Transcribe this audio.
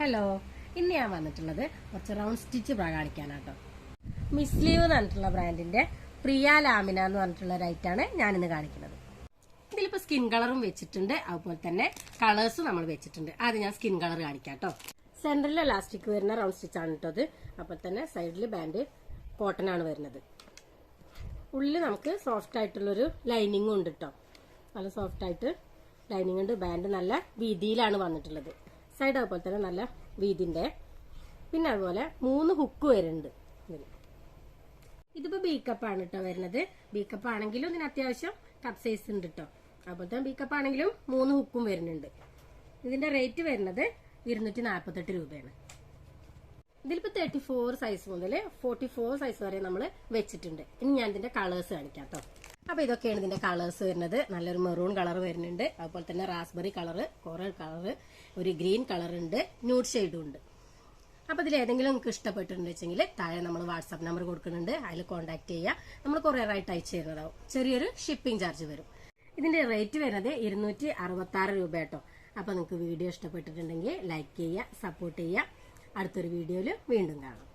Hello, ഇന്ന് ഞാൻ വന്നിട്ടുള്ളത് കുറച്ച് റൗണ്ട് സ്റ്റിച്ച് ബ്രാ കാണിക്കാനാട്ടോ. മിസ്ലീവ് എന്ന് പറഞ്ഞിട്ടുള്ള ബ്രാൻഡിന്റെ പ്രിയ ലാമിന എന്ന് പറഞ്ഞിട്ടുള്ള ഒരു ഐറ്റാണ് ഞാനിന്ന് കാണിക്കുന്നത്. ഇതിലിപ്പോ സ്കിൻ കളറും വെച്ചിട്ടുണ്ട്, അതുപോലെ തന്നെ കളേഴ്സും നമ്മൾ വെച്ചിട്ടുണ്ട്. ആദ്യം ഞാൻ സ്കിൻ കളർ കാണിക്കാം കേട്ടോ. സെന്ററിൽ ഇലാസ്റ്റിക് വരുന്ന റൗണ്ട് സ്റ്റിച്ച് ആണ് കേട്ടോ. അപ്പോൾ തന്നെ സൈഡിൽ ബാൻഡ് കോട്ടൺ ആണ് വരുന്നത്. ഉള്ളിൽ നമുക്ക് സോഫ്റ്റ് ആയിട്ടുള്ളൊരു ലൈനിങ്ങും ഉണ്ട് കേട്ടോ. നല്ല സോഫ്റ്റ് ആയിട്ട് ലൈനിങ് ഉണ്ട്. ബാൻഡ് നല്ല വീതിയിലാണ് വന്നിട്ടുള്ളത്. സൈഡ് അതുപോലെ തന്നെ നല്ല വീതിന്റെ. പിന്നെ അതുപോലെ 3 ഹുക്ക് വരുന്നുണ്ട് ഇതിന്. ഇതിപ്പോ ബി കപ്പാണ് കേട്ടോ വരുന്നത്. ബി കപ്പ് ആണെങ്കിലും ഇതിന് അത്യാവശ്യം കപ്പ് സൈസ് ഉണ്ട് കേട്ടോ. അതുപോലെ തന്നെ ബി കപ്പ് ആണെങ്കിലും 3 ഹുക്കും വരുന്നുണ്ട്. ഇതിന്റെ റേറ്റ് വരുന്നത് 248 രൂപയാണ്. ഇതിലിപ്പോ 34 സൈസ് മുതൽ 44 സൈസ് വരെ നമ്മൾ വെച്ചിട്ടുണ്ട്. ഇനി ഞാൻ ഇതിന്റെ കളേഴ്സ് കാണിക്കാം കേട്ടോ. അപ്പൊ ഇതൊക്കെയാണ് ഇതിന്റെ കളേഴ്സ് വരുന്നത്. നല്ലൊരു മെറൂൺ കളർ വരുന്നുണ്ട്, അതുപോലെ തന്നെ റാസ്ബെറി കളർ, കോറൽ കളർ, ഒരു ഗ്രീൻ കളർ ഉണ്ട്, ന്യൂഡ് ഷെയ്ഡും ഉണ്ട്. അപ്പൊ ഇതിൽ ഏതെങ്കിലും നിങ്ങൾക്ക് ഇഷ്ടപ്പെട്ടിട്ടുണ്ട് വെച്ചെങ്കിൽ താഴെ നമ്മൾ വാട്സാപ്പ് നമ്പർ കൊടുക്കുന്നുണ്ട്, അതിൽ കോൺടാക്ട് ചെയ്യുക. നമ്മൾ കൊറിയറായിട്ട് അയച്ചു തരുന്നതാവും. ചെറിയൊരു ഷിപ്പിംഗ് ചാർജ് വരും. ഇതിന്റെ റേറ്റ് വരുന്നത് 266 രൂപ കേട്ടോ. അപ്പൊ നിങ്ങൾക്ക് വീഡിയോ ഇഷ്ടപ്പെട്ടിട്ടുണ്ടെങ്കിൽ ലൈക്ക് ചെയ്യുക, സപ്പോർട്ട് ചെയ്യുക. അടുത്തൊരു വീഡിയോയിൽ വീണ്ടും കാണാം.